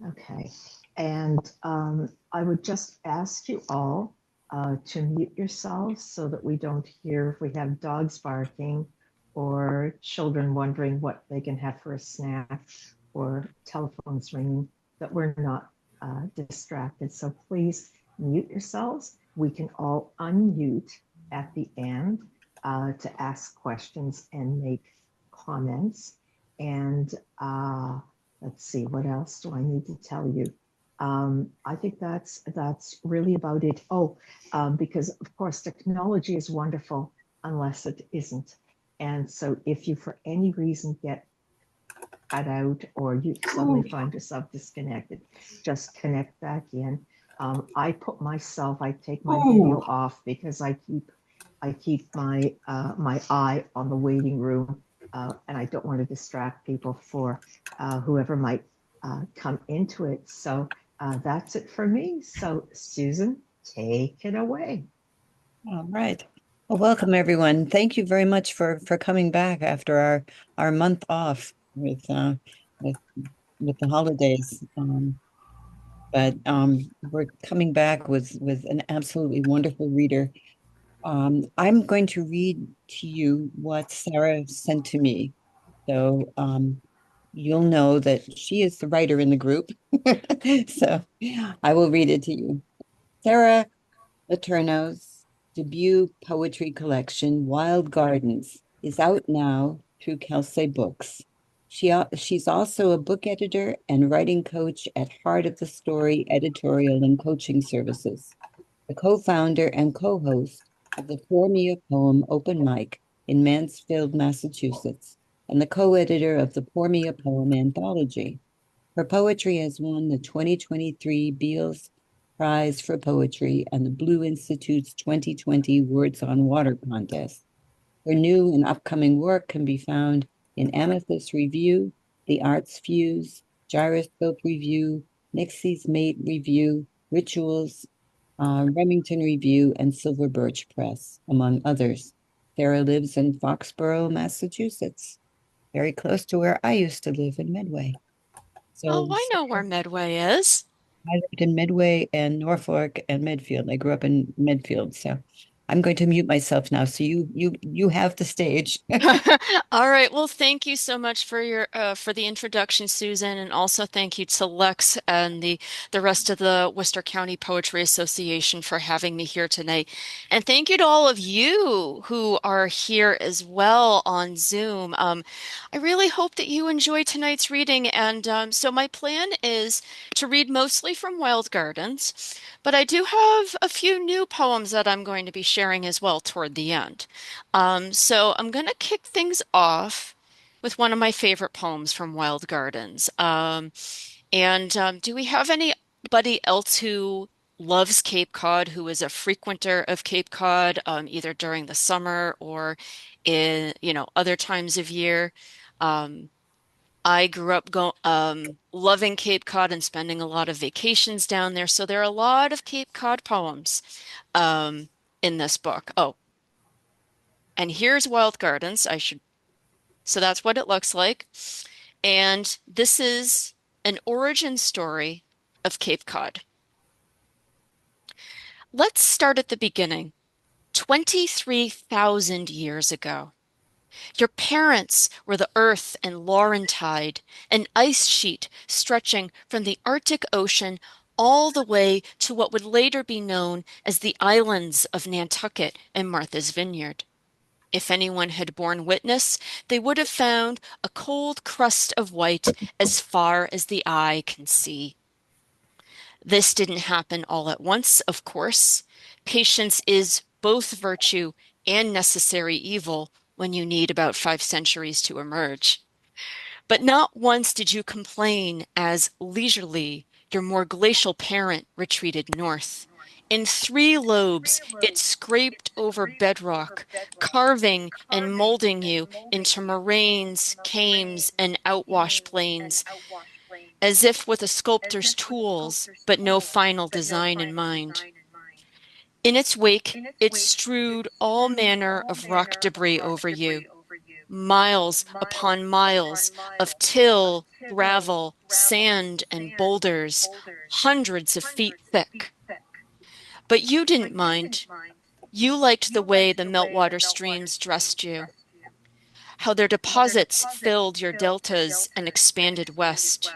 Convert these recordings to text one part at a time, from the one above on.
Okay. And I would just ask you all to mute yourselves so that we don't hear if we have dogs barking or children wondering what they can have for a snack or telephones ringing, that we're not distracted. So please mute yourselves. We can all unmute at the end to ask questions and make comments. And let's see, what else do I need to tell you? I think that's really about it. Oh, because of course technology is wonderful unless it isn't. And so if you for any reason get cut out or you suddenly find yourself disconnected, just connect back in. I take my video off because I keep my my eye on the waiting room, and I don't want to distract people for whoever might come into it. So that's it for me. So Susan, take it away. All right. Well, welcome everyone. Thank you very much for coming back after our month off with with the holidays. But we're coming back with an absolutely wonderful reader. I'm going to read to you what Sara sent to me. So you'll know that she is the writer in the group. So I will read it to you. Sara Letourneau's debut poetry collection, Wild Gardens, is out now through Kelsey Books. She's also a book editor and writing coach at Heart of the Story editorial and coaching services, the co-founder and co-host of the Pour Me a Poem open mic in Mansfield, Massachusetts, and the co-editor of the Pour Me a Poem anthology. Her poetry has won the 2023 Beals Prize for Poetry and the Blue Institute's 2020 Words on Water contest. Her new and upcoming work can be found in Amethyst Review, The Arts Fuse, Gyroscope Review, Nixie's Mate Review, Rituals, Remington Review, and Silver Birch Press, among others. Sara lives in Foxborough, Massachusetts, very close to where I used to live in Medway. Oh, So I know where Medway is. I lived in Medway and Norfolk and Medfield. I grew up in Medfield, so I'm going to mute myself now. So you have the stage. All right. Well, thank you so much for your for the introduction, Susan, and also thank you to Lex and the rest of the Worcester County Poetry Association for having me here tonight. And thank you to all of you who are here as well on Zoom. I really hope that you enjoy tonight's reading. And so my plan is to read mostly from Wild Gardens, but I do have a few new poems that I'm going to be sharing as well toward the end. So I'm going to kick things off with one of my favorite poems from Wild Gardens. And do we have anybody else who loves Cape Cod, who is a frequenter of Cape Cod, either during the summer or in, other times of year? Um, I grew up loving Cape Cod and spending a lot of vacations down there. So there are a lot of Cape Cod poems um, in this book. Oh, and here's Wild Gardens. So that's what it looks like. And this is an origin story of Cape Cod. Let's start at the beginning. 23,000 years ago. Your parents were the Earth and Laurentide, an ice sheet stretching from the Arctic Ocean all the way to what would later be known as the islands of Nantucket and Martha's Vineyard. If anyone had borne witness, they would have found a cold crust of white as far as the eye can see. This didn't happen all at once, of course. Patience is both virtue and necessary evil when you need about 5 centuries to emerge. But not once did you complain as leisurely your more glacial parent retreated north. In 3 lobes, it scraped over bedrock, carving and molding you into moraines, cames, and outwash plains, as if with a sculptor's tools, but no final design in mind. In its wake, it strewed all manner of rock debris over you. miles upon miles of till, gravel, sand, and boulders, hundreds of feet thick. But you didn't mind. You liked the way the meltwater streams dressed you, how their deposits filled your deltas and expanded west,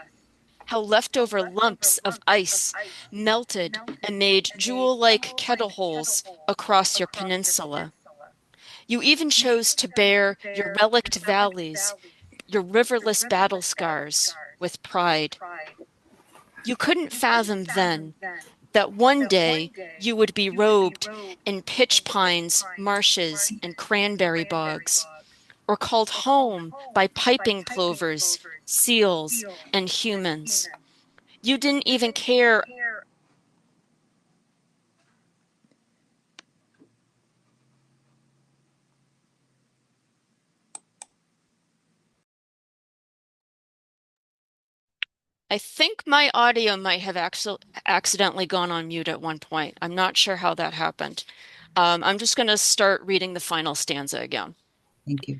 how leftover lumps of ice melted and made jewel-like kettle holes across your peninsula. You even chose to bear your relict valleys, your riverless battle scars, with pride. You couldn't fathom then that one day you would be robed in pitch pines, marshes, and cranberry bogs, or called home by piping plovers, seals, and humans. You didn't even care. I think my audio might have accidentally gone on mute at one point. I'm not sure how that happened. I'm just going to start reading the final stanza again. Thank you.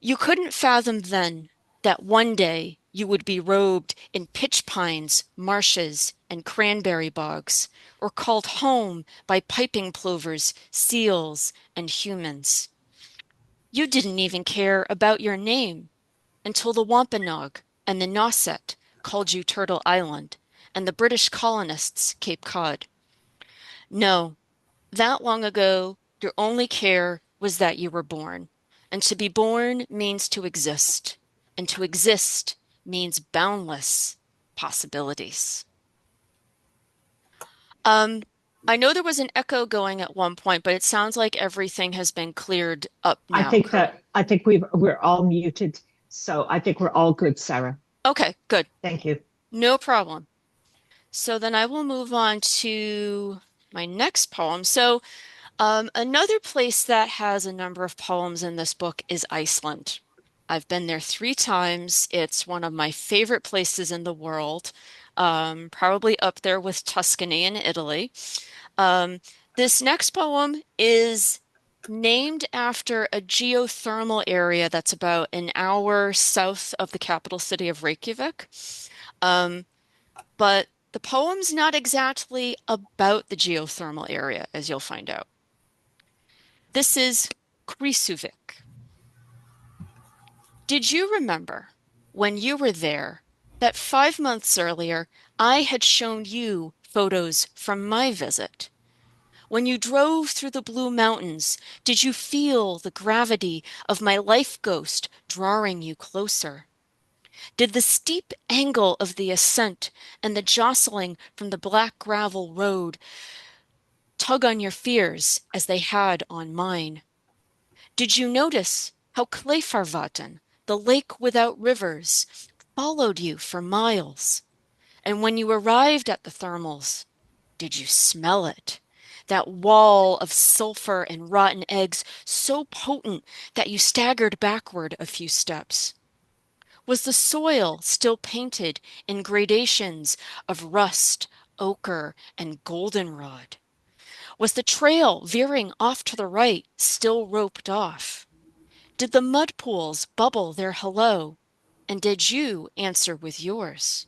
You couldn't fathom then that one day you would be robed in pitch pines, marshes, and cranberry bogs, or called home by piping plovers, seals, and humans. You didn't even care about your name until the Wampanoag and the Nauset called you Turtle Island, and the British colonists Cape Cod. No, that long ago, your only care was that you were born. And to be born means to exist. And to exist means boundless possibilities. Um, I know there was an echo going at one point, but it sounds like everything has been cleared up now. I think we're all muted. So I think we're all good, Sarah. Okay, good. Thank you. No problem. So then I will move on to my next poem. So another place that has a number of poems in this book is Iceland. I've been there 3 times. It's one of my favorite places in the world, probably up there with Tuscany in Italy. Um, this next poem is named after a geothermal area that's about an hour south of the capital city of Reykjavik. Um, but the poem's not exactly about the geothermal area, as you'll find out. This is Krýsuvík. Did you remember when you were there that 5 months earlier I had shown you photos from my visit? When you drove through the Blue Mountains, did you feel the gravity of my life ghost drawing you closer? Did the steep angle of the ascent and the jostling from the black gravel road tug on your fears as they had on mine? Did you notice how Kleifarvatn, the lake without rivers, followed you for miles? And when you arrived at the thermals, did you smell it? That wall of sulfur and rotten eggs so potent that you staggered backward a few steps. Was the soil still painted in gradations of rust, ochre, and goldenrod? Was the trail veering off to the right still roped off? Did the mud pools bubble their hello? And did you answer with yours?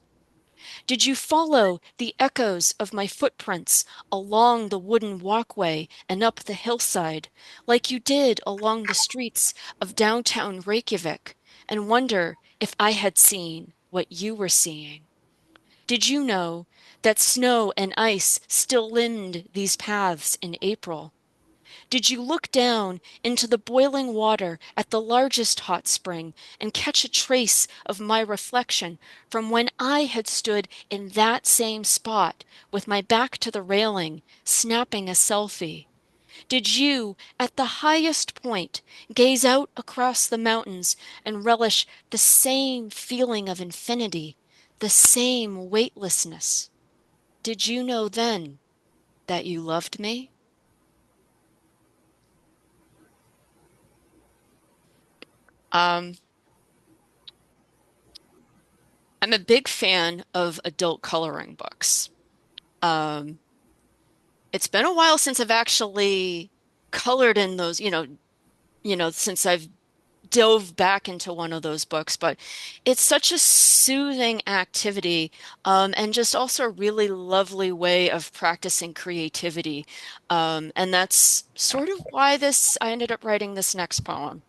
Did you follow the echoes of my footprints along the wooden walkway and up the hillside, like you did along the streets of downtown Reykjavik, and wonder if I had seen what you were seeing? Did you know that snow and ice still limned these paths in April? Did you look down into the boiling water at the largest hot spring and catch a trace of my reflection from when I had stood in that same spot with my back to the railing, snapping a selfie? Did you, at the highest point, gaze out across the mountains and relish the same feeling of infinity, the same weightlessness? Did you know then that you loved me? Um, I'm a big fan of adult coloring books. Um, it's been a while since I've actually colored in those, since I've dove back into one of those books, but it's such a soothing activity, and just also a really lovely way of practicing creativity. And that's sort of why I ended up writing this next poem.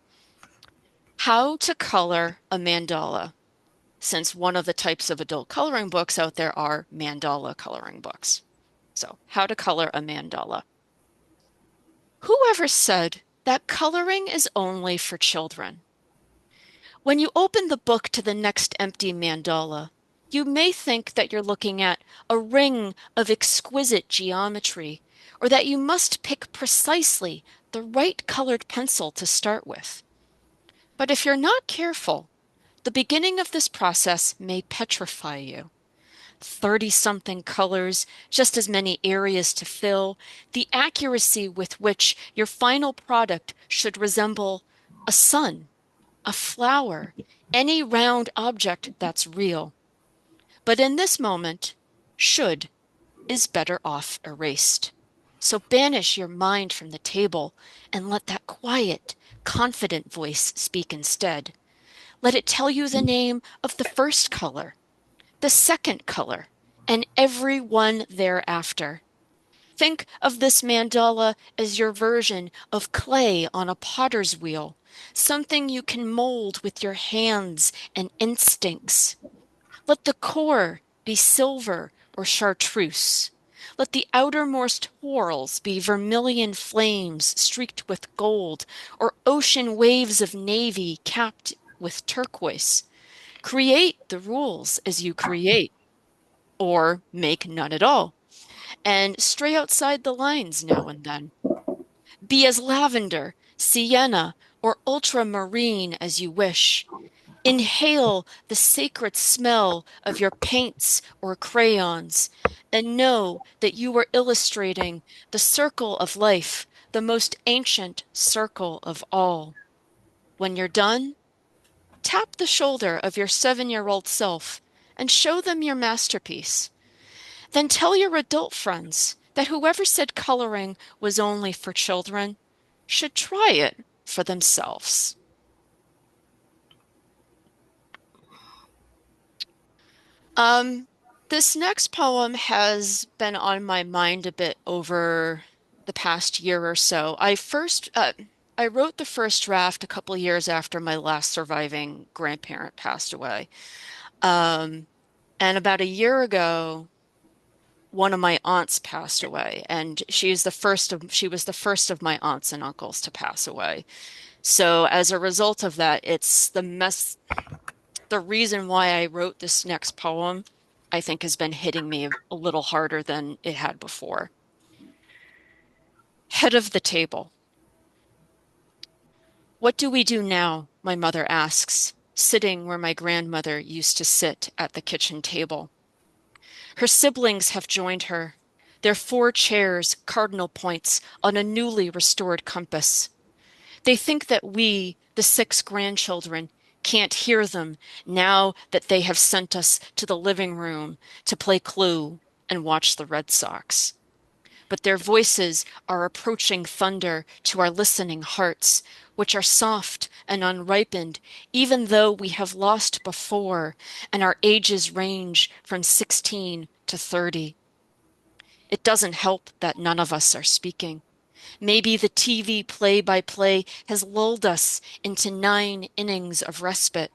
How to color a mandala, since one of the types of adult coloring books out there are mandala coloring books. So, how to color a mandala. Whoever said that coloring is only for children? When you open the book to the next empty mandala, you may think that you're looking at a ring of exquisite geometry, or that you must pick precisely the right colored pencil to start with. But if you're not careful, the beginning of this process may petrify you. 30-something colors, just as many areas to fill, the accuracy with which your final product should resemble a sun, a flower, any round object that's real. But in this moment, should is better off erased. So banish your mind from the table and let that quiet, confident voice speak instead. Let it tell you the name of the first color, the second color, and every one thereafter. Think of this mandala as your version of clay on a potter's wheel, something you can mold with your hands and instincts. Let the core be silver or chartreuse. Let the outermost whorls be vermilion flames streaked with gold, or ocean waves of navy capped with turquoise. Create the rules as you create, or make none at all, and stray outside the lines now and then. Be as lavender, sienna, or ultramarine as you wish. Inhale the sacred smell of your paints or crayons, and know that you are illustrating the circle of life, the most ancient circle of all. When you're done, tap the shoulder of your 7-year-old self and show them your masterpiece. Then tell your adult friends that whoever said coloring was only for children should try it for themselves. Um, this next poem has been on my mind a bit over the past year or so. I wrote the first draft a couple years after my last surviving grandparent passed away. Um, and about a year ago, one of my aunts passed away, and she was the first of my aunts and uncles to pass away. So as a result of that, the reason why I wrote this next poem, I think, has been hitting me a little harder than it had before. Head of the table. What do we do now? My mother asks, sitting where my grandmother used to sit at the kitchen table. Her siblings have joined her. Their 4 chairs, cardinal points on a newly restored compass. They think that we, the 6 grandchildren, can't hear them now that they have sent us to the living room to play Clue and watch the Red Sox. But their voices are approaching thunder to our listening hearts, which are soft and unripened, even though we have lost before, and our ages range from 16 to 30. It doesn't help that none of us are speaking. Maybe the TV play-by-play has lulled us into 9 innings of respite.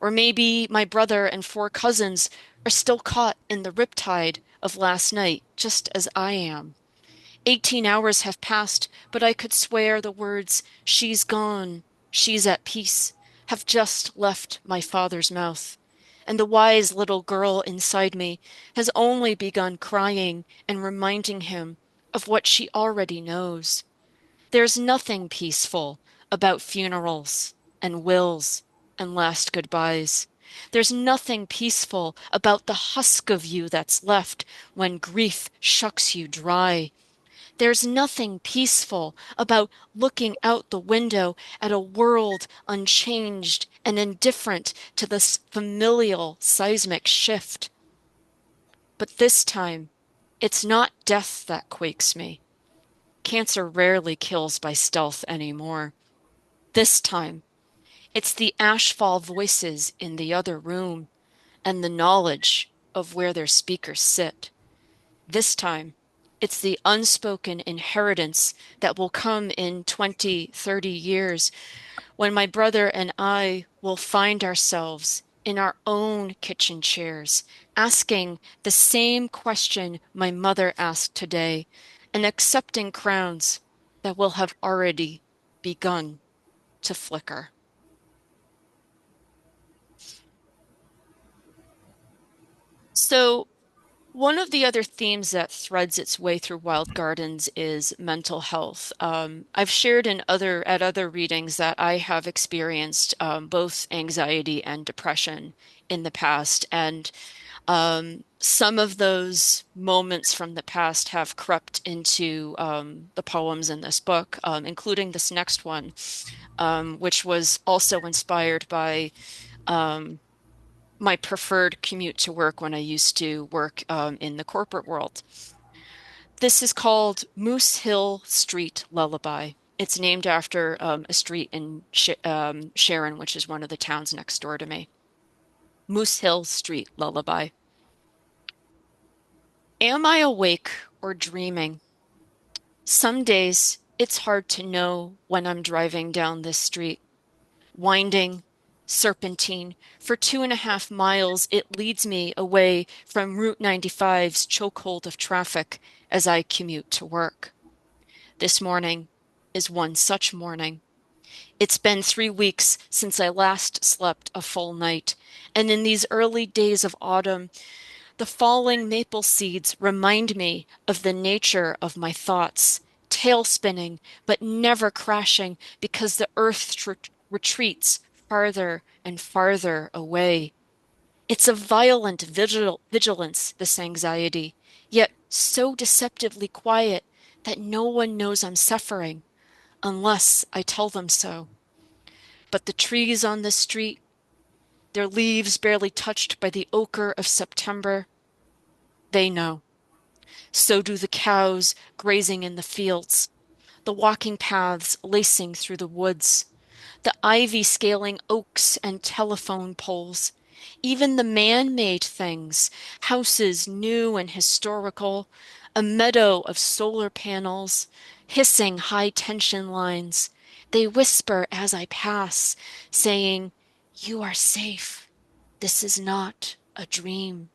Or maybe my brother and 4 cousins are still caught in the riptide of last night, just as I am. 18 hours have passed, but I could swear the words, "She's gone, she's at peace," have just left my father's mouth. And the wise little girl inside me has only begun crying and reminding him of what she already knows. There's nothing peaceful about funerals and wills and last goodbyes. There's nothing peaceful about the husk of you that's left when grief shucks you dry. There's nothing peaceful about looking out the window at a world unchanged and indifferent to this familial seismic shift. But this time, it's not death that quakes me. Cancer rarely kills by stealth anymore. This time, It's the ashfall voices in the other room and the knowledge of where their speakers sit. This time, it's the unspoken inheritance that will come in 20, 30 years when my brother and I will find ourselves in our own kitchen chairs, asking the same question my mother asked today, and accepting crowns that will have already begun to flicker. So, one of the other themes that threads its way through Wild Gardens is mental health. I've shared at other readings that I have experienced both anxiety and depression in the past, and some of those moments from the past have crept into the poems in this book, including this next one, which was also inspired by um, my preferred commute to work when I used to work in the corporate world. This is called Moose Hill Street Lullaby. It's named after a street in Sharon, which is one of the towns next door to me. Moose Hill Street Lullaby. Am I awake or dreaming? Some days it's hard to know when I'm driving down this street. Winding, serpentine. For 2.5 miles, it leads me away from Route 95's chokehold of traffic as I commute to work. This morning is one such morning. It's been 3 weeks since I last slept a full night, and in these early days of autumn, the falling maple seeds remind me of the nature of my thoughts, tail spinning, but never crashing because the earth retreats farther and farther away. It's a violent vigilance, this anxiety, yet so deceptively quiet that no one knows I'm suffering unless I tell them so. But the trees on the street, their leaves barely touched by the ochre of September, they know. So do the cows grazing in the fields, the walking paths lacing through the woods, the ivy scaling oaks and telephone poles, even the man-made things, houses new and historical, a meadow of solar panels, hissing high-tension lines. They whisper as I pass, saying, "You are safe. This is not a dream."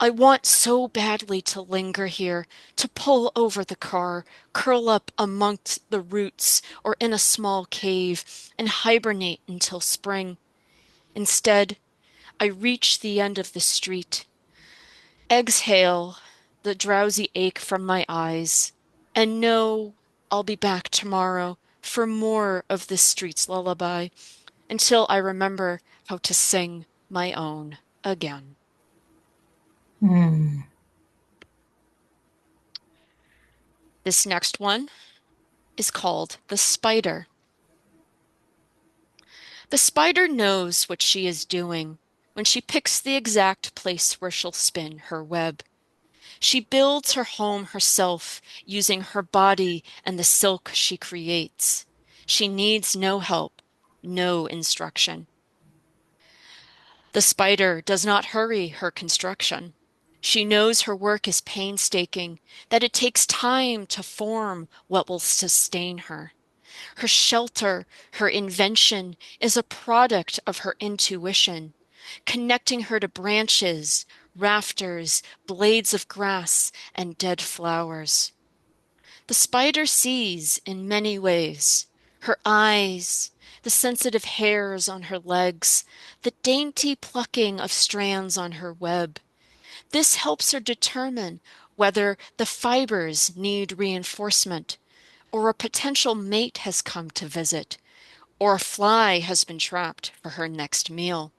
I want so badly to linger here, to pull over the car, curl up amongst the roots or in a small cave, and hibernate until spring. Instead, I reach the end of the street, exhale the drowsy ache from my eyes, and know I'll be back tomorrow for more of this street's lullaby until I remember how to sing my own again. Hmm. This next one is called The Spider. The spider knows what she is doing when she picks the exact place where she'll spin her web. She builds her home herself using her body and the silk she creates. She needs no help, no instruction. The spider does not hurry her construction. She knows her work is painstaking, that it takes time to form what will sustain her. Her shelter, her invention, is a product of her intuition, connecting her to branches, rafters, blades of grass, and dead flowers. The spider sees in many ways. Her eyes, the sensitive hairs on her legs, the dainty plucking of strands on her web. This helps her determine whether the fibers need reinforcement, or a potential mate has come to visit, or a fly has been trapped for her next meal.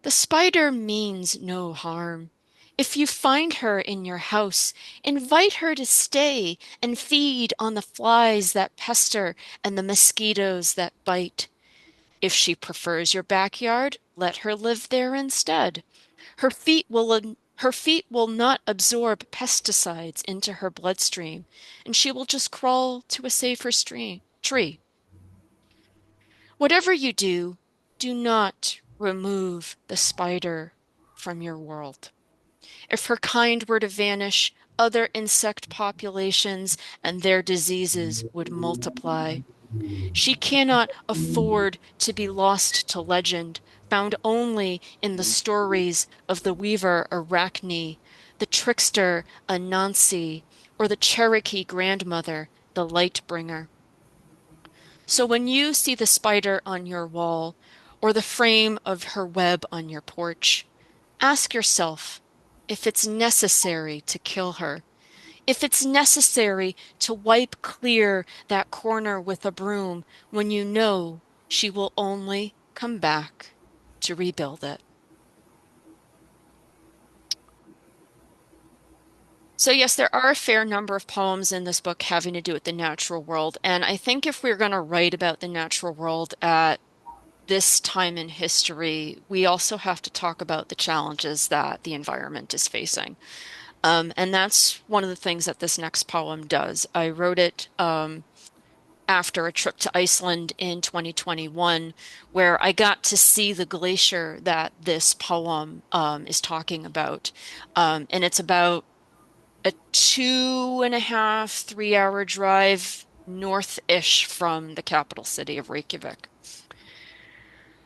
The spider means no harm. If you find her in your house, invite her to stay and feed on the flies that pester and the mosquitoes that bite. If she prefers your backyard, let her live there instead. Her feet will not absorb pesticides into her bloodstream, and she will just crawl to a safer tree. Whatever you do, do not remove the spider from your world. If her kind were to vanish, other insect populations and their diseases would multiply. She cannot afford to be lost to legend, found only in the stories of the weaver Arachne, the trickster Anansi, or the Cherokee grandmother, the Lightbringer. So when you see the spider on your wall, or the frame of her web on your porch, ask yourself if it's necessary to kill her, if it's necessary to wipe clear that corner with a broom when you know she will only come back to rebuild it. So yes, there are a fair number of poems in this book having to do with the natural world. And I think if we're going to write about the natural world at this time in history, we also have to talk about the challenges that the environment is facing. And that's one of the things that this next poem does. I wrote it after a trip to Iceland in 2021, where I got to see the glacier that this poem is talking about. And it's about a 2.5, 3 hour drive north-ish from the capital city of Reykjavik.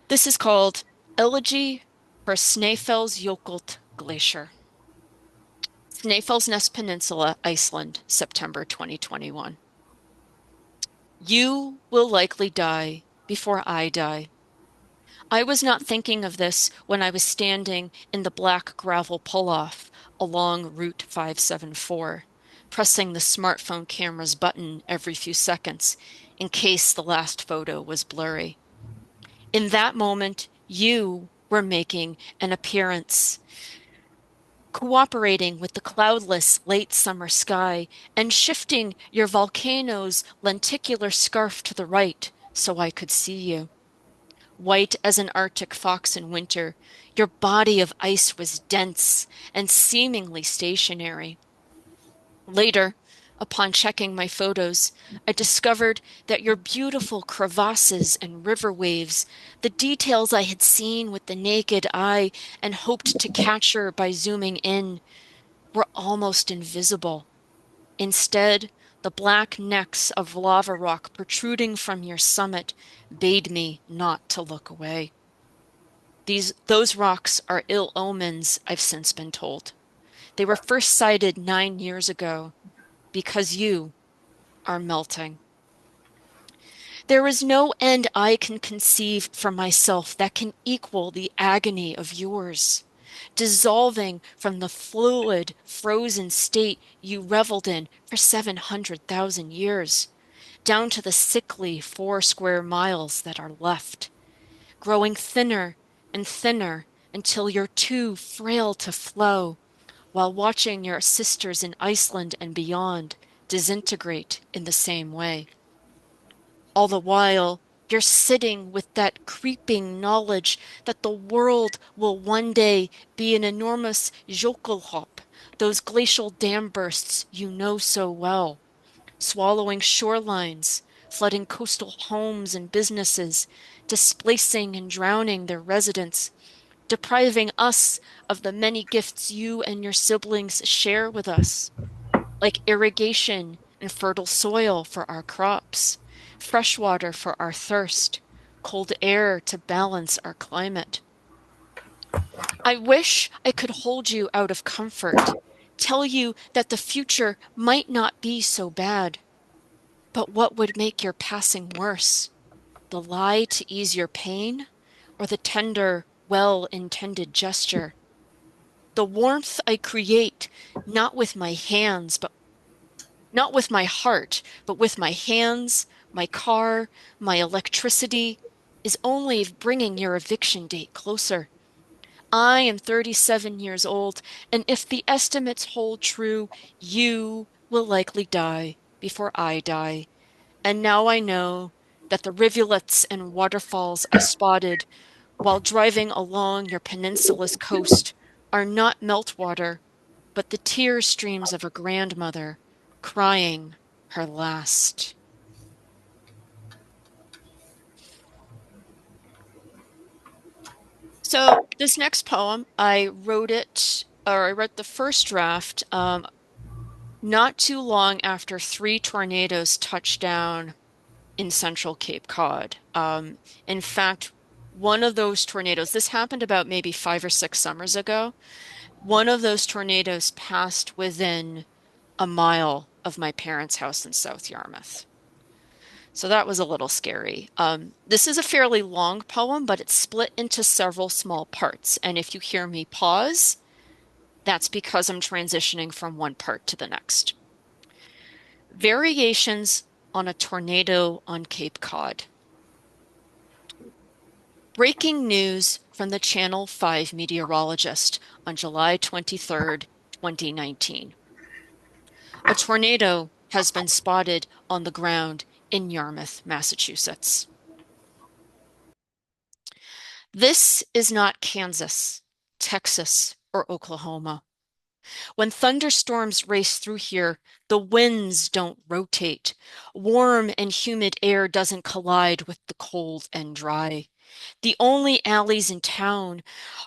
This is called Elegy for Snæfellsjökull Glacier. Snæfellsnes Peninsula, Iceland, September 2021. You will likely die before I die. I was not thinking of this when I was standing in the black gravel pull-off along Route 574, pressing the smartphone camera's button every few seconds in case the last photo was blurry. In that moment, you were making an appearance, cooperating with the cloudless late summer sky and shifting your volcano's lenticular scarf to the right so I could see you. White as an Arctic fox in winter, your body of ice was dense and seemingly stationary. Later, upon checking my photos, I discovered that your beautiful crevasses and river waves, the details I had seen with the naked eye and hoped to capture by zooming in, were almost invisible. Instead, the black necks of lava rock protruding from your summit bade me not to look away. Those rocks are ill omens, I've since been told. They were first sighted 9 years ago because you are melting. There is no end I can conceive for myself that can equal the agony of yours, dissolving from the fluid, frozen state you reveled in for 700,000 years, down to the sickly 4 square miles that are left, growing thinner and thinner until you're too frail to flow, while watching your sisters in Iceland and beyond disintegrate in the same way. All the while, you're sitting with that creeping knowledge that the world will one day be an enormous Jökulhlaup, those glacial dam bursts you know so well, swallowing shorelines, flooding coastal homes and businesses, displacing and drowning their residents, depriving us of the many gifts you and your siblings share with us, like irrigation and fertile soil for our crops, fresh water for our thirst, cold air to balance our climate. I wish I could hold you out of comfort, tell you that the future might not be so bad. But what would make your passing worse? The lie to ease your pain, or the tender, well-intended gesture? The warmth I create, not with my hands, but not with my heart, but with my hands, my car, my electricity, is only bringing your eviction date closer. I am 37 years old, and if the estimates hold true, you will likely die before I die. And now I know that the rivulets and waterfalls I spotted while driving along your peninsula's coast are not meltwater, but the tear streams of a grandmother crying her last. So this next poem, I wrote it, or I wrote the first draft, not too long after three tornadoes touched down in central Cape Cod. In fact, one of those tornadoes, this happened about maybe 5 or 6 summers ago. One of those tornadoes passed within a mile of my parents' house in South Yarmouth. So that was a little scary. This is a fairly long poem, but it's split into several small parts. And if you hear me pause, that's because I'm transitioning from one part to the next. Variations on a tornado on Cape Cod. Breaking news from the Channel 5 meteorologist on July 23rd, 2019. A tornado has been spotted on the ground in Yarmouth, Massachusetts. This is not Kansas, Texas, or Oklahoma. When thunderstorms race through here, the winds don't rotate. Warm and humid air doesn't collide with the cold and dry. The only alleys in town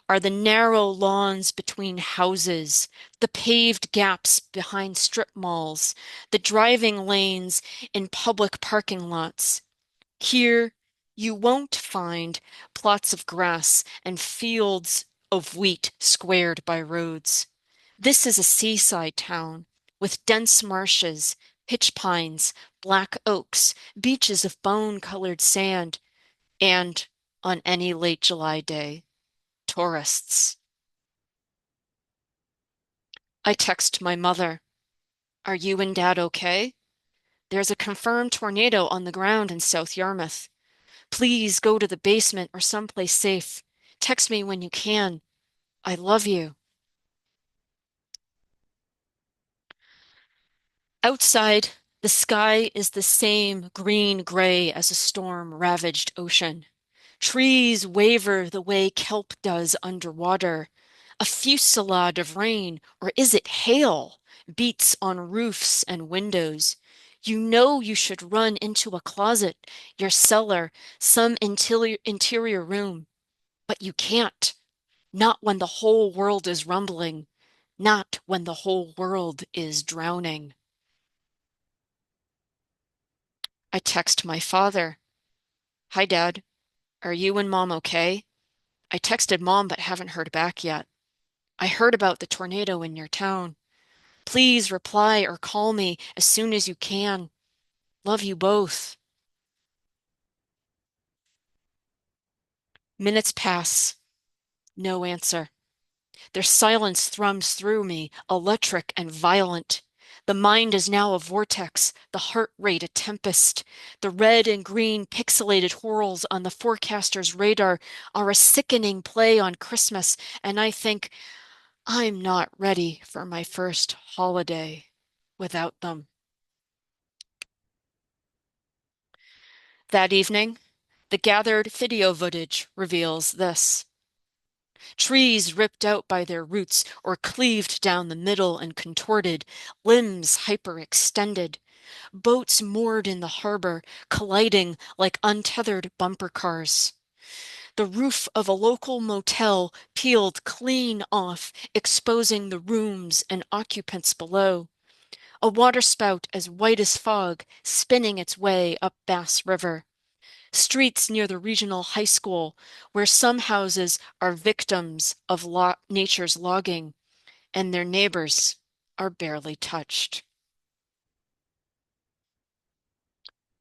are the narrow lawns between houses, the paved gaps behind strip malls, the driving lanes in public parking lots. Here, you won't find plots of grass and fields of wheat squared by roads. This is a seaside town with dense marshes, pitch pines, black oaks, beaches of bone-colored sand, and, on any late July day, tourists. I text my mother, "Are you and Dad okay? There's a confirmed tornado on the ground in South Yarmouth. Please go to the basement or someplace safe. Text me when you can. I love you." Outside, the sky is the same green-gray as a storm-ravaged ocean. Trees waver the way kelp does underwater. A fusillade of rain, or is it hail, beats on roofs and windows. You know you should run into a closet, your cellar, some interior room, but you can't. Not when the whole world is rumbling, not when the whole world is drowning. I text my father, "Hi, Dad. Are you and Mom okay? I texted Mom but haven't heard back yet. I heard about the tornado in your town. Please reply or call me as soon as you can. Love you both." Minutes pass. No answer. Their silence thrums through me, electric and violent. The mind is now a vortex, the heart rate a tempest. The red and green pixelated whorls on the forecaster's radar are a sickening play on Christmas, and I think, I'm not ready for my first holiday without them. That evening, the gathered video footage reveals this. Trees ripped out by their roots or cleaved down the middle and contorted, limbs hyperextended, boats moored in the harbor, colliding like untethered bumper cars. The roof of a local motel peeled clean off, exposing the rooms and occupants below. A waterspout as white as fog spinning its way up Bass River. Streets near the regional high school, where some houses are victims of nature's logging, and their neighbors are barely touched.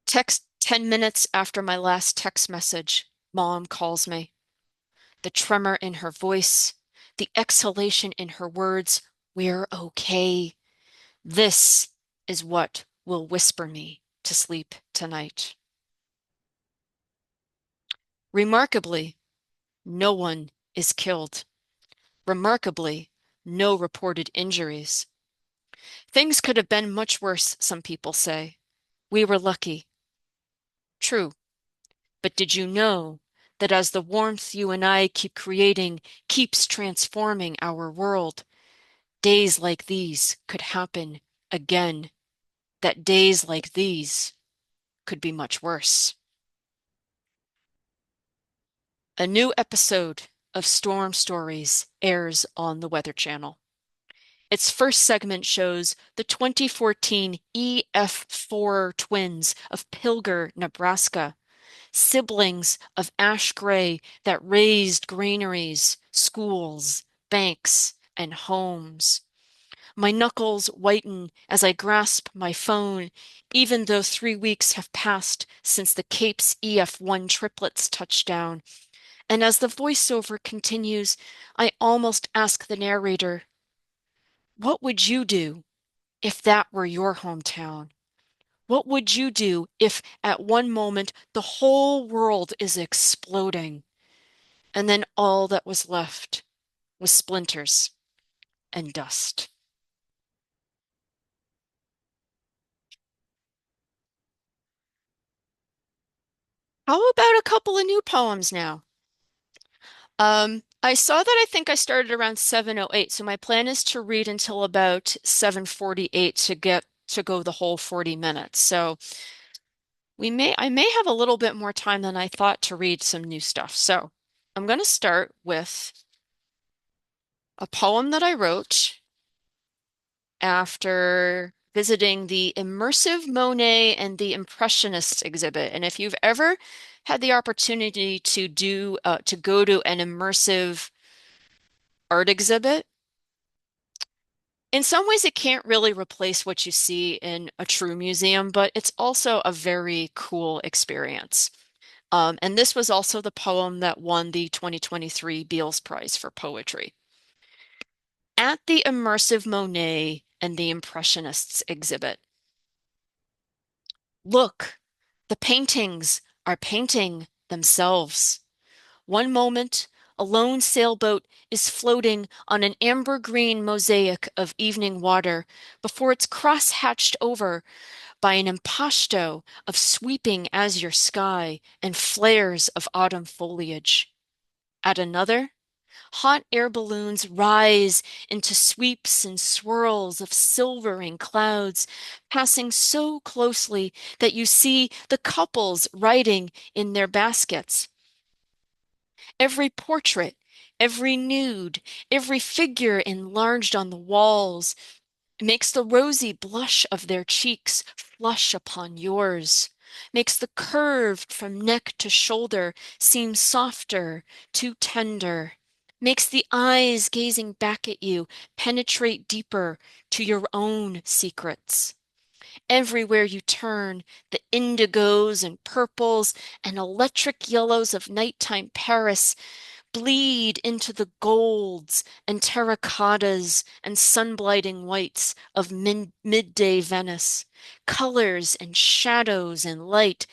Text 10 minutes after my last text message, Mom calls me. The tremor in her voice, the exhalation in her words, "We're okay." This is what will whisper me to sleep tonight. Remarkably, no one is killed. Remarkably, no reported injuries. Things could have been much worse, some people say. We were lucky. True. But did you know that as the warmth you and I keep creating keeps transforming our world, days like these could happen again, that days like these could be much worse. A new episode of Storm Stories airs on the Weather Channel. Its first segment shows the 2014 EF4 twins of Pilger, Nebraska, siblings of ash gray that raised granaries, schools, banks, and homes. My knuckles whiten as I grasp my phone, even though 3 weeks have passed since the Cape's EF1 triplets touched down. And as the voiceover continues, I almost ask the narrator, what would you do if that were your hometown? What would you do if at one moment the whole world is exploding and then all that was left was splinters and dust? How about a couple of new poems now? I saw that I think I started around 7:08, so my plan is to read until about 7:48 to get to go the whole 40 minutes. So I may have a little bit more time than I thought to read some new stuff. So I'm going to start with a poem that I wrote after visiting the Immersive Monet and the Impressionists exhibit. And if you've ever had the opportunity to go to an immersive art exhibit, in some ways it can't really replace what you see in a true museum, but it's also a very cool experience. And this was also the poem that won the 2023 Beals Prize for Poetry. At the Immersive Monet and the Impressionists exhibit. Look, the paintings are painting themselves. One moment, a lone sailboat is floating on an amber-green mosaic of evening water before it's cross-hatched over by an impasto of sweeping azure sky and flares of autumn foliage. At another, hot air balloons rise into sweeps and swirls of silvering clouds, passing so closely that you see the couples riding in their baskets. Every portrait, every nude, every figure enlarged on the walls makes the rosy blush of their cheeks flush upon yours, makes the curve from neck to shoulder seem softer, too tender, makes the eyes gazing back at you penetrate deeper to your own secrets. Everywhere you turn, the indigos and purples and electric yellows of nighttime Paris bleed into the golds and terracottas and sunblighting whites of midday Venice, colors and shadows and light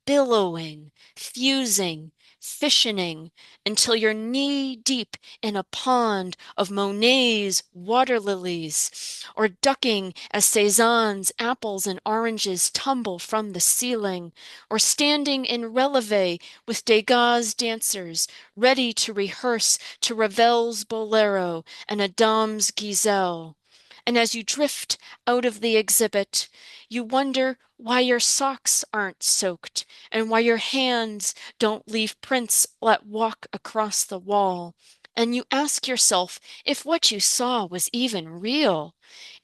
billowing, fusing, fissioning until you're knee deep in a pond of Monet's water lilies, or ducking as Cézanne's apples and oranges tumble from the ceiling, or standing in releve with Degas' dancers ready to rehearse to Ravel's Bolero and Adam's Giselle. And as you drift out of the exhibit, you wonder why your socks aren't soaked and why your hands don't leave prints that walk across the wall. And you ask yourself if what you saw was even real,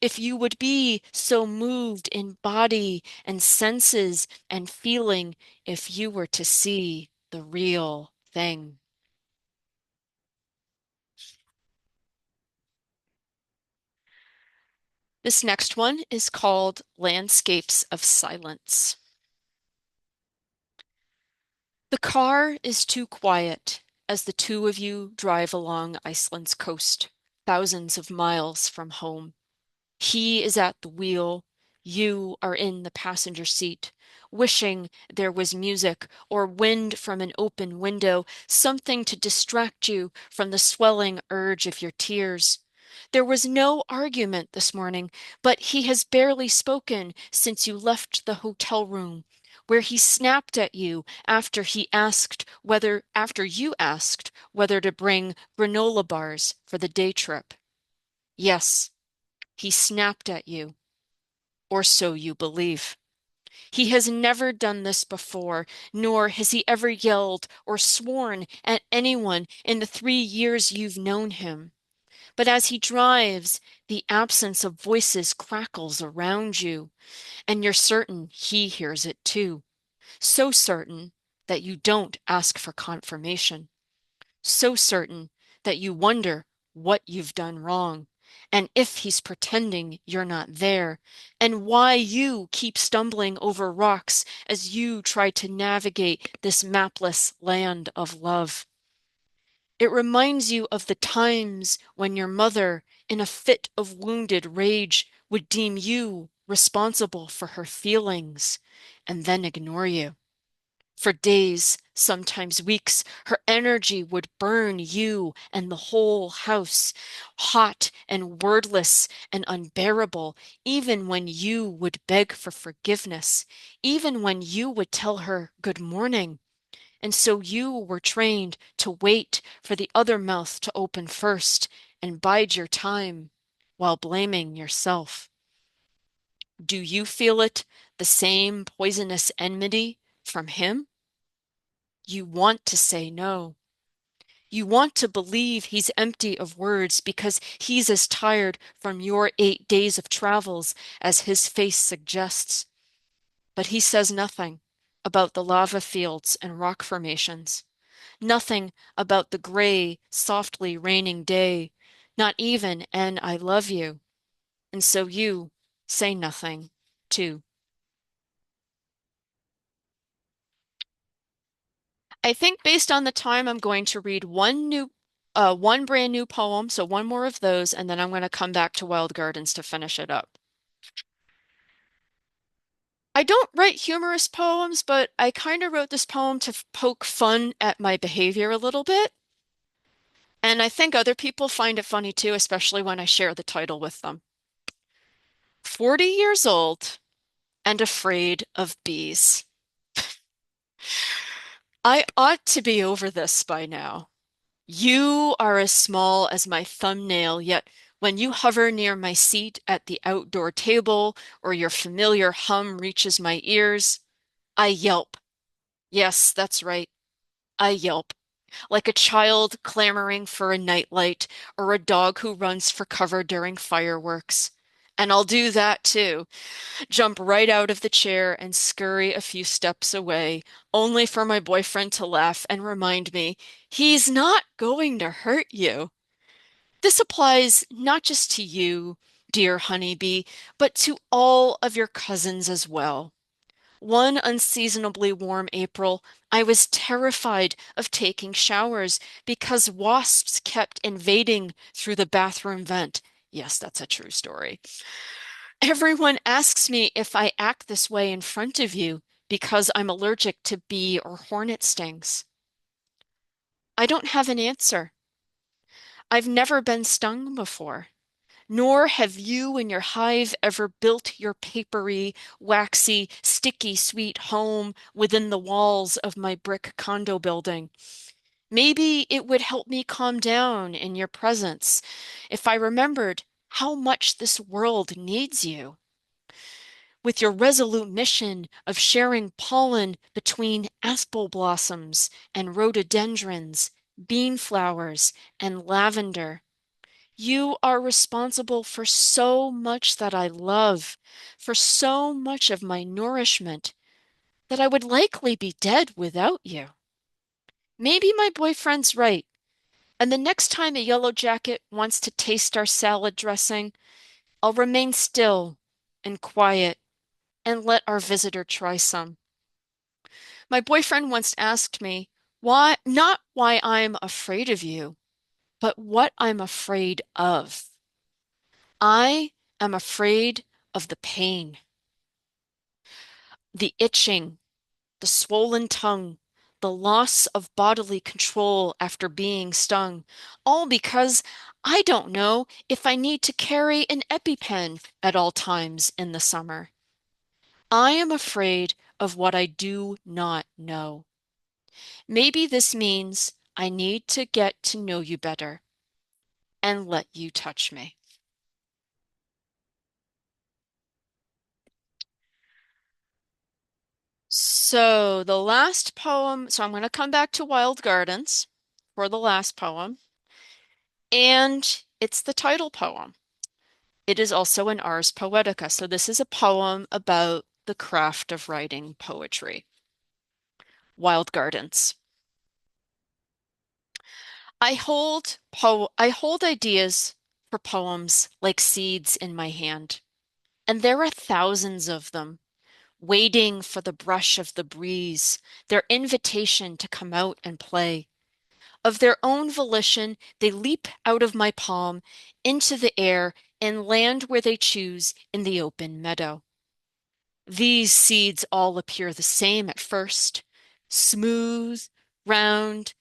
if you would be so moved in body and senses and feeling if you were to see the real thing. This next one is called Landscapes of Silence. The car is too quiet as the two of you drive along Iceland's coast, thousands of miles from home. He is at the wheel, you are in the passenger seat, wishing there was music or wind from an open window, something to distract you from the swelling urge of your tears. There was no argument this morning, but he has barely spoken since you left the hotel room, where he snapped at you after you asked whether to bring granola bars for the day trip. Yes, he snapped at you, or so you believe. He has never done this before, nor has he ever yelled or sworn at anyone in the 3 years you've known him. But as he drives, the absence of voices crackles around you, and you're certain he hears it too. So certain that you don't ask for confirmation. So certain that you wonder what you've done wrong, and if he's pretending you're not there, and why you keep stumbling over rocks as you try to navigate this mapless land of love. It reminds you of the times when your mother, in a fit of wounded rage, would deem you responsible for her feelings and then ignore you. For days, sometimes weeks, her energy would burn you and the whole house, hot and wordless and unbearable, even when you would beg for forgiveness, even when you would tell her good morning. And so you were trained to wait for the other mouth to open first and bide your time while blaming yourself. Do you feel it, the same poisonous enmity from him? You want to say no. You want to believe he's empty of words because he's as tired from your 8 days of travels as his face suggests. But he says nothing about the lava fields and rock formations, nothing about the gray, softly raining day, not even an I love you. And so you say nothing, too. I think based on the time, I'm going to read one brand new poem, so one more of those, and then I'm going to come back to Wild Gardens to finish it up. I don't write humorous poems, but I kind of wrote this poem to poke fun at my behavior a little bit. And I think other people find it funny too, especially when I share the title with them. 40 years old and afraid of bees. I ought to be over this by now. You are as small as my thumbnail, yet when you hover near my seat at the outdoor table or your familiar hum reaches my ears, I yelp. Yes, that's right. I yelp, like a child clamoring for a nightlight or a dog who runs for cover during fireworks. And I'll do that too. Jump right out of the chair and scurry a few steps away, only for my boyfriend to laugh and remind me he's not going to hurt you. This applies not just to you, dear honeybee, but to all of your cousins as well. One unseasonably warm April, I was terrified of taking showers because wasps kept invading through the bathroom vent. Yes, that's a true story. Everyone asks me if I act this way in front of you because I'm allergic to bee or hornet stings. I don't have an answer. I've never been stung before, nor have you and your hive ever built your papery, waxy, sticky sweet home within the walls of my brick condo building. Maybe it would help me calm down in your presence if I remembered how much this world needs you. With your resolute mission of sharing pollen between apple blossoms and rhododendrons, bean flowers, and lavender. You are responsible for so much that I love, for so much of my nourishment, that I would likely be dead without you. Maybe my boyfriend's right, and the next time a yellow jacket wants to taste our salad dressing, I'll remain still and quiet and let our visitor try some. My boyfriend once asked me, why, not why I'm afraid of you, but what I'm afraid of. I am afraid of the pain, the itching, the swollen tongue, the loss of bodily control after being stung, all because I don't know if I need to carry an EpiPen at all times in the summer. I am afraid of what I do not know. Maybe this means I need to get to know you better and let you touch me. So the last poem, so I'm going to come back to Wild Gardens for the last poem, and it's the title poem. It is also an Ars Poetica. So this is a poem about the craft of writing poetry. Wild Gardens. I hold ideas for poems like seeds in my hand, and there are thousands of them, waiting for the brush of the breeze, their invitation to come out and play. Of their own volition, they leap out of my palm into the air and land where they choose in the open meadow. These seeds all appear the same at first, smooth, round,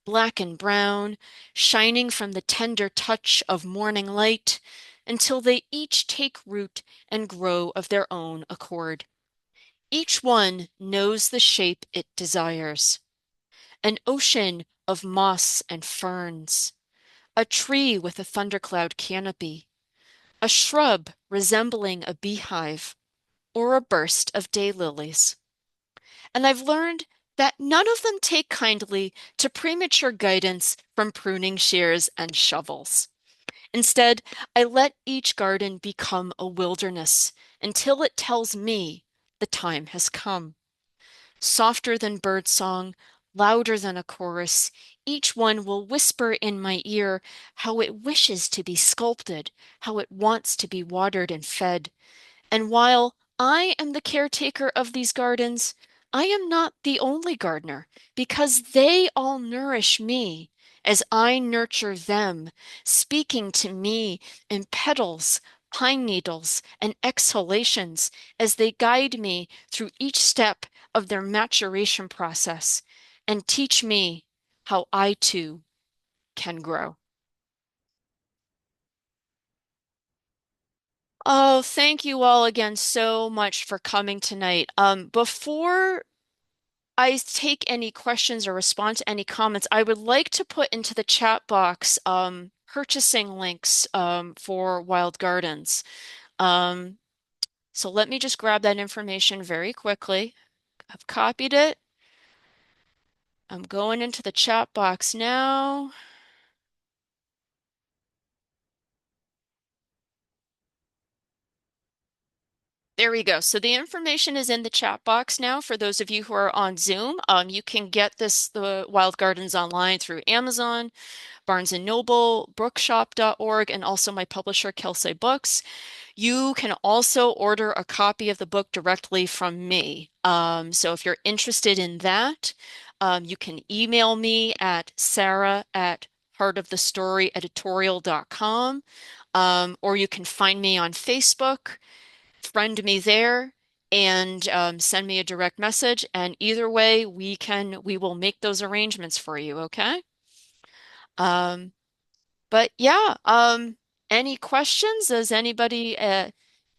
black and brown, shining from the tender touch of morning light, until they each take root and grow of their own accord. Each one knows the shape it desires. An ocean of moss and ferns, a tree with a thundercloud canopy, a shrub resembling a beehive, or a burst of daylilies. And I've learned that none of them take kindly to premature guidance from pruning shears and shovels. Instead, I let each garden become a wilderness until it tells me the time has come. Softer than birdsong, louder than a chorus, each one will whisper in my ear how it wishes to be sculpted, how it wants to be watered and fed. And while I am the caretaker of these gardens, I am not the only gardener, because they all nourish me as I nurture them, speaking to me in petals, pine needles, and exhalations as they guide me through each step of their maturation process and teach me how I too can grow. Oh, thank you all again so much for coming tonight. Before I take any questions or respond to any comments, I would like to put into the chat box purchasing links for Wild Gardens. Um, so let me just grab that information very quickly. I've copied it. I'm going into the chat box now. There we go. So the information is in the chat box now for those of you who are on Zoom. You can get the Wild Gardens online through Amazon, Barnes& and Noble, bookshop.org, and also my publisher, Kelsey Books. You can also order a copy of the book directly from me. So if you're interested in that, you can email me at Sara@heartofthestoryeditorial.com, or you can find me on Facebook, friend me there, and send me a direct message. And either way, we will make those arrangements for you, okay? Um, but yeah, any questions? Does anybody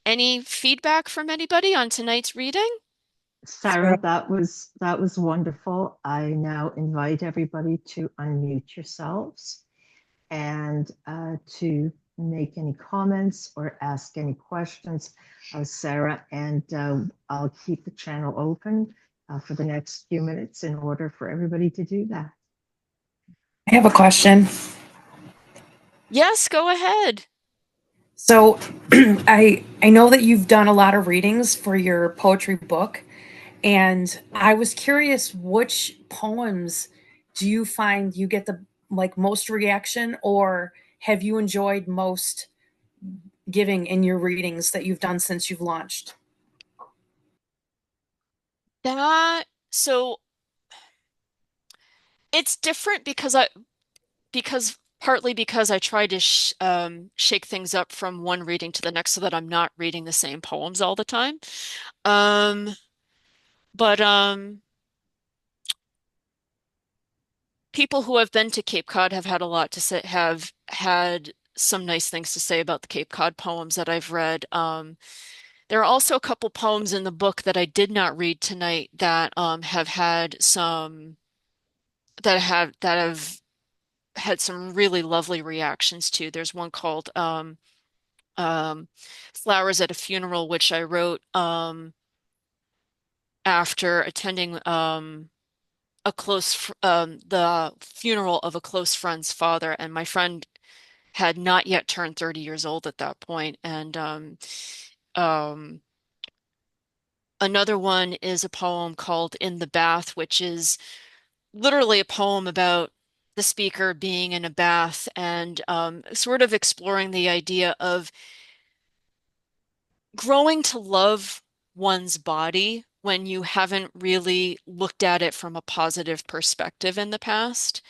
any feedback from anybody on tonight's reading? Sarah, that was wonderful. I now invite everybody to unmute yourselves and to make any comments or ask any questions of Sarah. And I'll keep the channel open for the next few minutes in order for everybody to do that. I have a question. Yes, go ahead. So I know that you've done a lot of readings for your poetry book, and I was curious, which poems do you find you get the most reaction, or have you enjoyed most giving in your readings that you've done since you've launched? So it's different because partly because I try to shake things up from one reading to the next so that I'm not reading the same poems all the time. Um, but people who have been to Cape Cod have had a lot to say, have had some nice things to say about the Cape Cod poems that I've read. There are also a couple poems in the book that I did not read tonight that have had some that have had some really lovely reactions to. There's one called um, Flowers at a Funeral, which I wrote after attending the funeral of a close friend's father, and my friend had not yet turned 30 years old at that point. And um, another one is a poem called In the Bath, which is literally a poem about the speaker being in a bath and sort of exploring the idea of growing to love one's body when you haven't really looked at it from a positive perspective in the past.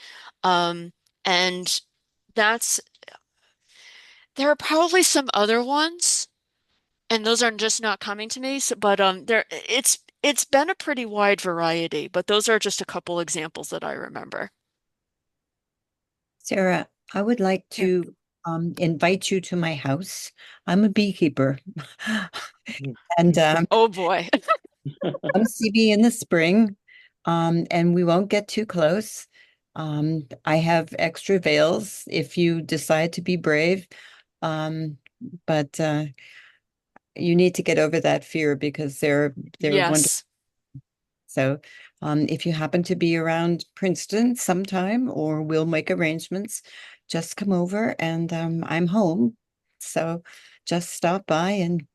Um, and that's, there are probably some other ones, and those are just not coming to me. So, but it's been a pretty wide variety, but those are just a couple examples that I remember. Sarah, I would like Yeah. to invite you to my house. I'm a beekeeper. And Oh boy. come see me in the spring, and we won't get too close. I have extra veils if you decide to be brave. Um, but you need to get over that fear because they're wonderful. Yes. So if you happen to be around Princeton sometime, or we'll make arrangements, just come over and I'm home. So just stop by and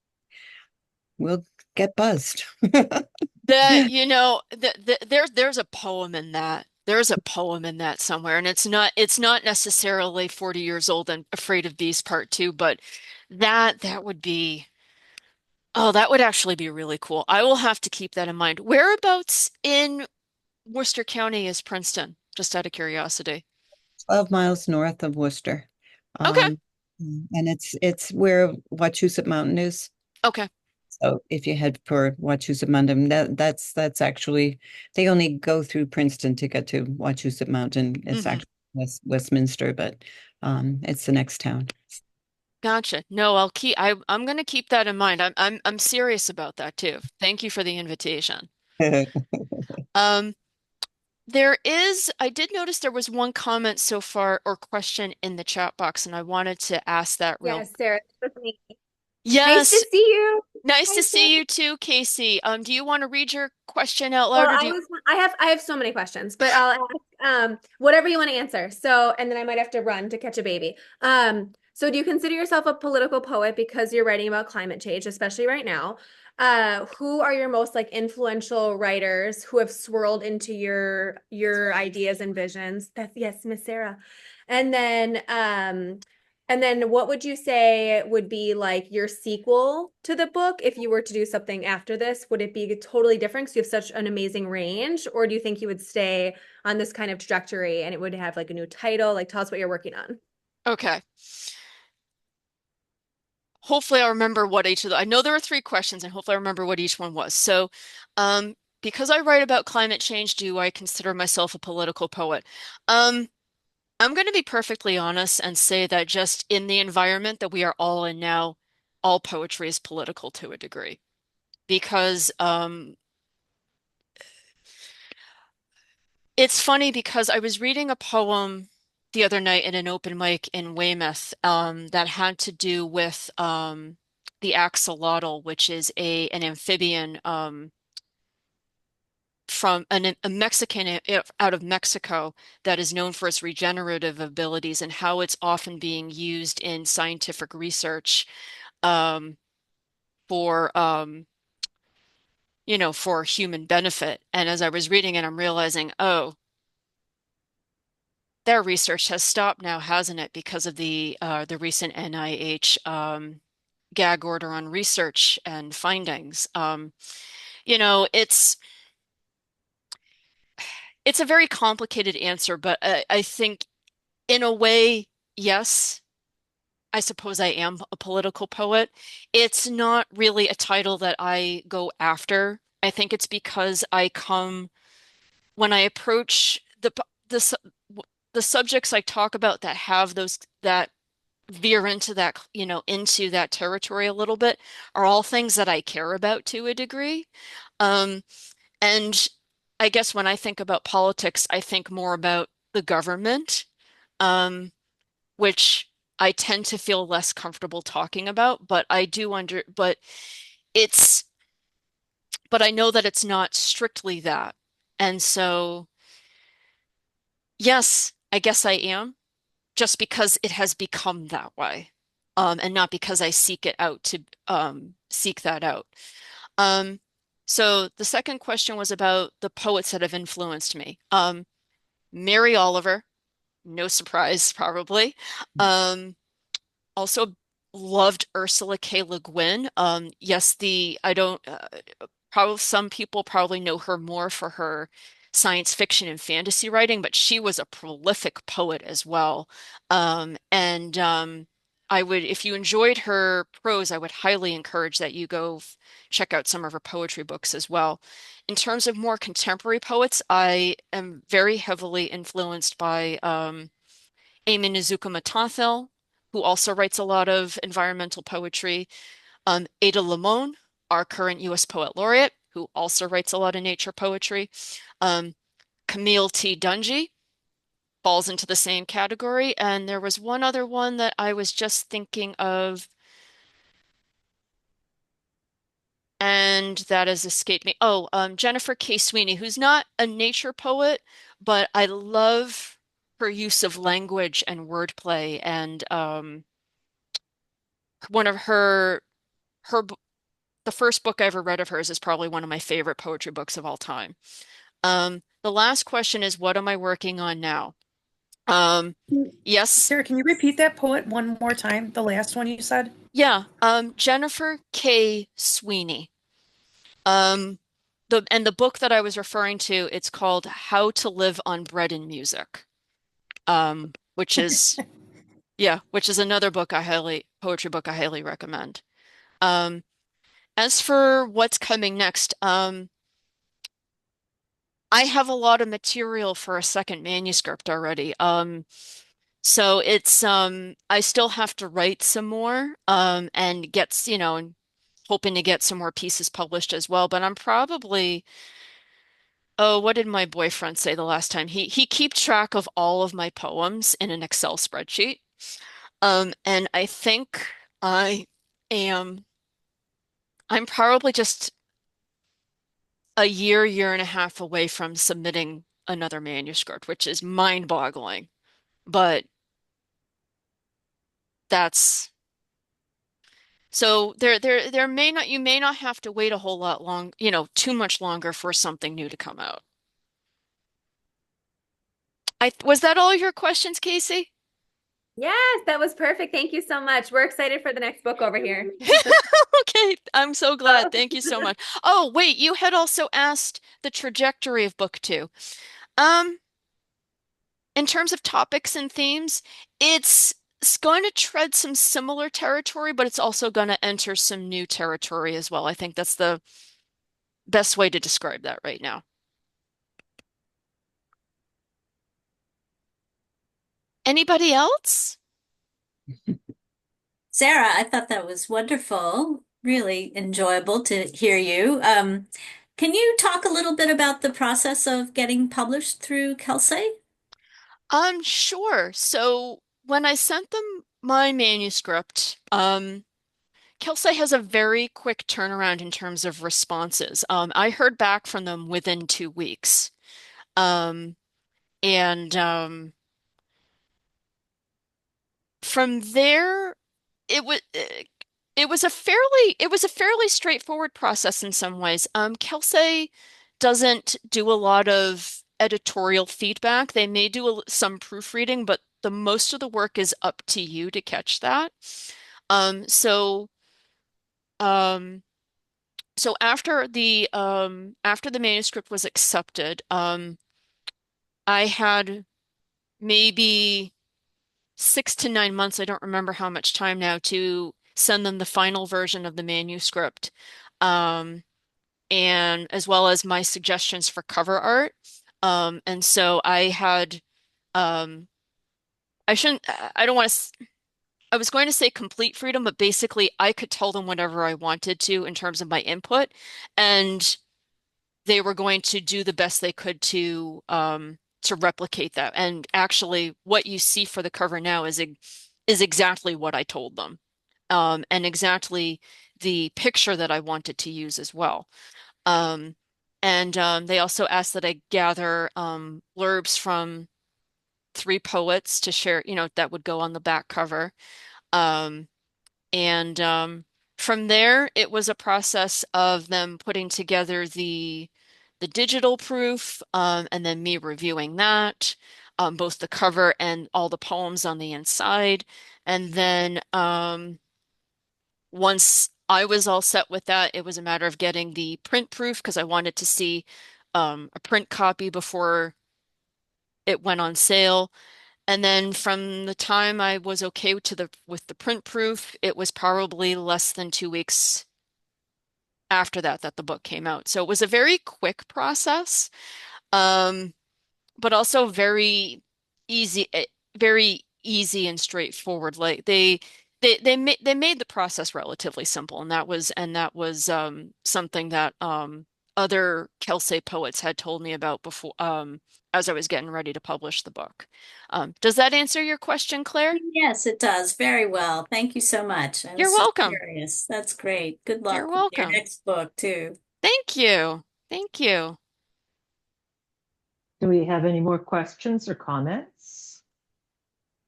we'll get buzzed. There's a poem in that. There's a poem in that somewhere, and it's not necessarily 40 years old and afraid of bees part two, but that would be, oh, that would actually be really cool. I will have to keep that in mind. Whereabouts in Worcester County is Princeton? Just out of curiosity. 12 miles north of Worcester. Okay. Um, and it's where Wachusett Mountain is. Okay. So if you head for Wachusett Mountain, that's actually they only go through Princeton to get to Wachusett Mountain. It's Hmm. actually Westminster, but it's the next town. Gotcha. No, I'm gonna keep that in mind. I'm serious about that too. Thank you for the invitation. Um, I did notice there was one comment so far or question in the chat box, and I wanted to ask that real. Yes, Sarah, that's me. Nice to Yes, see you. nice Hi, to Sarah. see you too, Casey. Do you want to read your question out Well, loud, or do you? I have so many questions, but I'll ask whatever you want to answer. So, and then I might have to run to catch a baby. So do you consider yourself a political poet because you're writing about climate change, especially right now? Who are your most like influential writers who have swirled into your ideas and visions? That's yes, Miss Sarah. And then what would you say would be like your sequel to the book if you were to do something after this? Would it be totally different because you have such an amazing range, or do you think you would stay on this kind of trajectory and it would have like a new title? Like, tell us what you're working on. Okay. Hopefully, I'll remember what each of the. I know there were three questions, and hopefully, I remember what each one was. So, because I write about climate change, do I consider myself a political poet? Um, I'm going to be perfectly honest and say that just in the environment that we are all in now, all poetry is political to a degree. Because it's funny because I was reading a poem the other night in an open mic in Weymouth that had to do with the axolotl, which is an amphibian from a Mexican out of Mexico that is known for its regenerative abilities and how it's often being used in scientific research um, for for human benefit. And as I was reading it, I'm realizing, oh, their research has stopped now, hasn't it, because of the recent NIH gag order on research and findings. You know, it's a very complicated answer, but I think in a way, yes, I suppose I am a political poet. It's not really a title that I go after. I think it's because when I approach the subjects I talk about that have those that veer into into that territory a little bit are all things that I care about to a degree. Um, and I guess when I think about politics, I think more about the government, um, which I tend to feel less comfortable talking about, but I do but it's but I know that it's not strictly that. And so, yes, I guess I am, just because it has become that way, and not because I seek it out to seek that out. Um, so the second question was about the poets that have influenced me. Mary Oliver, no surprise, probably. Um, Also loved Ursula K. Le Guin. Yes, I don't, probably some people probably know her more for her science fiction and fantasy writing, but she was a prolific poet as well. And I would, if you enjoyed her prose, I would highly encourage that you go check out some of her poetry books as well. In terms of more contemporary poets, I am very heavily influenced by Amy Nizuka Matathil, who also writes a lot of environmental poetry. Ada Limon, our current U.S. Poet Laureate, who also writes a lot of nature poetry. Um, Camille T. Dungy falls into the same category. And there was one other one that I was just thinking of, and that has escaped me. Oh, Jennifer K. Sweeney, who's not a nature poet, but I love her use of language and wordplay. And one of her the first book I ever read of hers is probably one of my favorite poetry books of all time. The last question is, what am I working on now? Yes, Sarah, can you repeat that poet one more time? The last one you said? yeah, Jennifer K. Sweeney. Um, the book that I was referring to, it's called How to Live on Bread and Music. Which is yeah, which is another book poetry book I highly recommend. Um, as for what's coming next, I have a lot of material for a second manuscript already. So it's I still have to write some more and and hoping to get some more pieces published as well, but I'm probably oh, what did my boyfriend say the last time? He keeps track of all of my poems in an Excel spreadsheet. And I think I am I'm probably just a year and a half away from submitting another manuscript, which is mind-boggling. But that's so there may not you may not have to wait a whole lot too much longer for something new to come out. I was that all your questions, Casey? Yes, that was perfect. Thank you so much. We're excited for the next book over here. Okay, I'm so glad. Thank you so much. Oh, wait, you had also asked the trajectory of book two. Um, in terms of topics and themes, it's going to tread some similar territory, but it's also going to enter some new territory as well. I think that's the best way to describe that right now. Anybody else? Sarah, I thought that was wonderful, really enjoyable to hear you. Can you talk a little bit about the process of getting published through Kelsey? Sure. So when I sent them my manuscript, Kelsey has a very quick turnaround in terms of responses. I heard back from them within 2 weeks. Um, and From there, it was it was a fairly straightforward process in some ways. Kelsey doesn't do a lot of editorial feedback. They may do some proofreading, but the most of the work is up to you to catch that. Um, so um, so after the manuscript was accepted, I had maybe 6 to 9 months, I don't remember how much time now, to send them the final version of the manuscript, um, and as well as my suggestions for cover art. And so um, I shouldn't, I don't want to, I was going to say complete freedom, but basically I could tell them whatever I wanted to in terms of my input, and they were going to do the best they could to replicate that. And actually, what you see for the cover now is exactly what I told them, and exactly the picture that I wanted to use as well. And they also asked that I gather blurbs from 3 poets to share, that would go on the back cover. Um, and from there, it was a process of them putting together the digital proof, and then me reviewing that, both the cover and all the poems on the inside. And then once I was all set with that, it was a matter of getting the print proof because I wanted to see a print copy before it went on sale. And then from the time I was okay with the print proof, it was probably less than 2 weeks after that the book came out. So it was a very quick process, um, but also easy, very easy and straightforward. Like they made the process relatively simple, and that was something that other Kelsey poets had told me about before, as I was getting ready to publish the book. Does that answer your question, Claire? Yes, it does. Very well. Thank you so much. I You're was so welcome. curious. That's great. Good You're luck with your welcome. next book, too. Thank you. Thank you. Do we have any more questions or comments?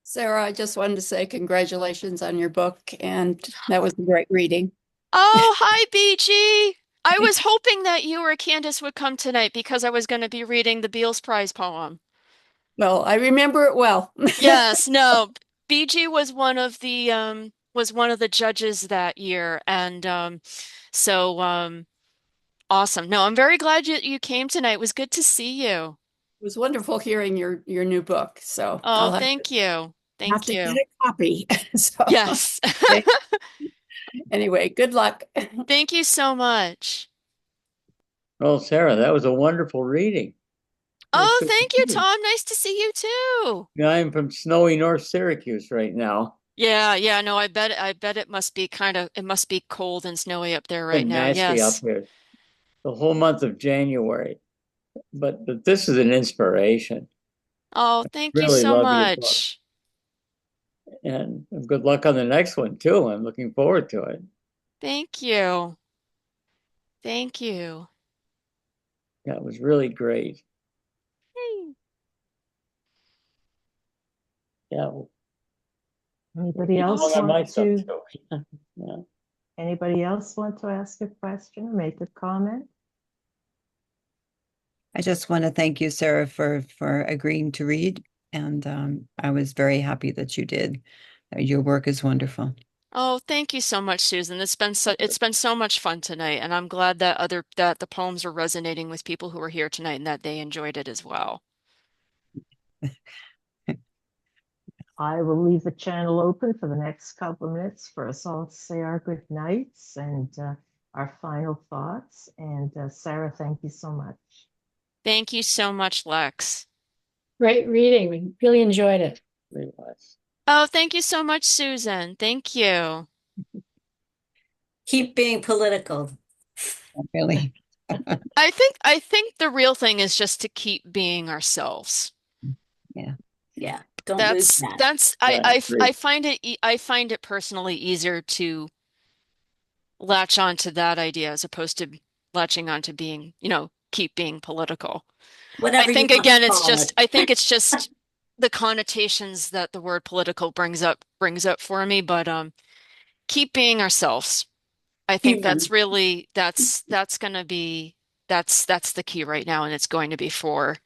Sarah, I just wanted to say congratulations on your book, and that was a great reading. Oh, hi, BG. I was hoping that you or Candace would come tonight because I was going to be reading the Beals Prize poem. Well, I remember it well. Yes, no. BG was one of the judges that year, and so awesome. No, I'm very glad you came tonight. It was good to see you. It was wonderful hearing your new book. So Oh, I'll thank you. have Thank to get you. a copy. So Yes. okay. Anyway, good luck. Thank you so much. Well, Sarah, that was a wonderful reading. Oh, thank you, Tom. Nice to see you too. Yeah, I'm from snowy North Syracuse right now. Yeah, no, I bet it must be cold and snowy up there right Been now. nasty up Yes. here the whole month of January. But this is an inspiration. Oh, thank you Really so love your book. much. And good luck on the next one too. I'm looking forward to it. Thank you. Thank you. Yeah, it was really great. Hey. Yeah. Well, Anybody else all on my want stuff to, too. Yeah. anybody else want to ask a question or make a comment? I just want to thank you, Sarah, for agreeing to read, and I was very happy that you did. Your work is wonderful. Oh, thank you so much, Susan. It's been so much fun tonight, and I'm glad that the poems are resonating with people who are here tonight and that they enjoyed it as well. I will leave the channel open for the next couple of minutes for us all to say our good nights and our final thoughts. And Sarah, thank you so much. Thank you so much, Lex. Great reading. We really enjoyed it. Really was. Oh, thank you so much, Susan. Thank you. Keep being political. Really. I think the real thing is just to keep being ourselves. Yeah, don't lose that. That's Yeah, I find it personally easier to latch on to that idea as opposed to latching on to being, keep being political. Whatever I you think want to again, call it. I think it's just the connotations that the word political brings up for me, but keep being ourselves. I think Human. that's really that's gonna be that's the key right now, and it's going to be for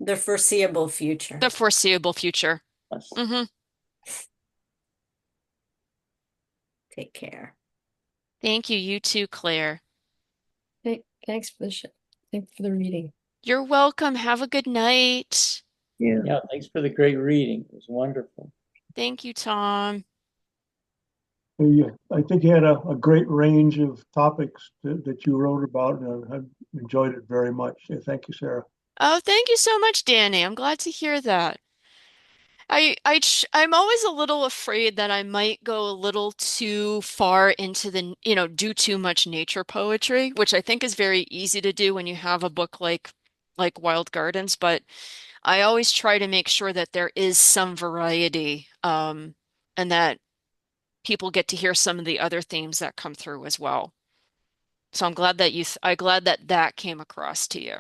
The foreseeable future. the foreseeable future. Yes. Hmm. Take care. Thank you. You too, Claire. Thanks for thanks for the reading. You're welcome. Have a good night. Yeah. Yeah, thanks for the great reading. It was wonderful. Thank you, Tom. Yeah, I think you had a great range of topics that you wrote about, and I enjoyed it very much. Yeah, thank you, Sarah. Oh, thank you so much, Danny. I'm glad to hear that. I'm always a little afraid that I might go a little too far into do too much nature poetry, which I think is very easy to do when you have a book like Wild Gardens, but I always try to make sure that there is some variety, and that people get to hear some of the other themes that come through as well. So I'm glad that I'm glad that that came across to you.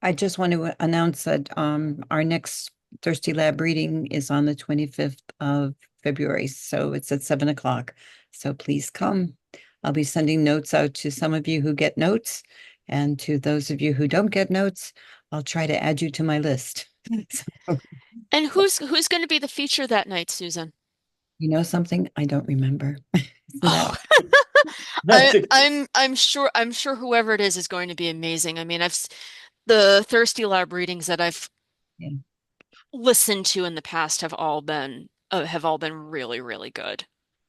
I just want to announce that our next Thirsty Lab reading is on the 25th of February, so it's at 7 o'clock. So please come. I'll be sending notes out to some of you who get notes, and to those of you who don't get notes, I'll try to add you to my list. So, And who's going to be the feature that night, Susan? you know something? I don't remember. Isn't that That's a- I'm sure whoever it is going to be amazing. I mean, the Thirsty Lab readings that I've Yeah. listened to in the past have all been really, really good.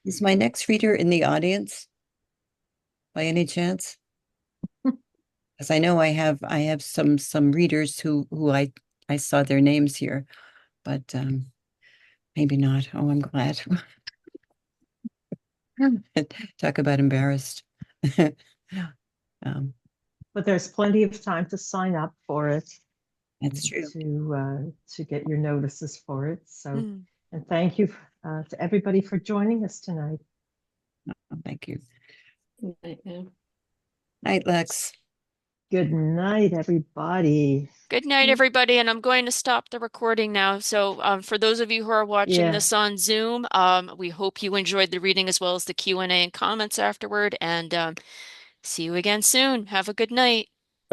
Is my next reader in the audience by any chance? Because I know I have some readers who I saw their names here, but maybe not. Oh, I'm glad. Talk about embarrassed. Um, But there's plenty of time to sign up for it, that's true. to get your notices for it. So, Mm. and thank you to everybody for joining us tonight. Oh, thank you. Good night now. Night, Lex. Good night, everybody. Good night, everybody, and I'm going to stop the recording now. So, for those of you who are watching Yeah. this on Zoom, we hope you enjoyed the reading as well as the Q&A and comments afterward, and see you again soon. Have a good night.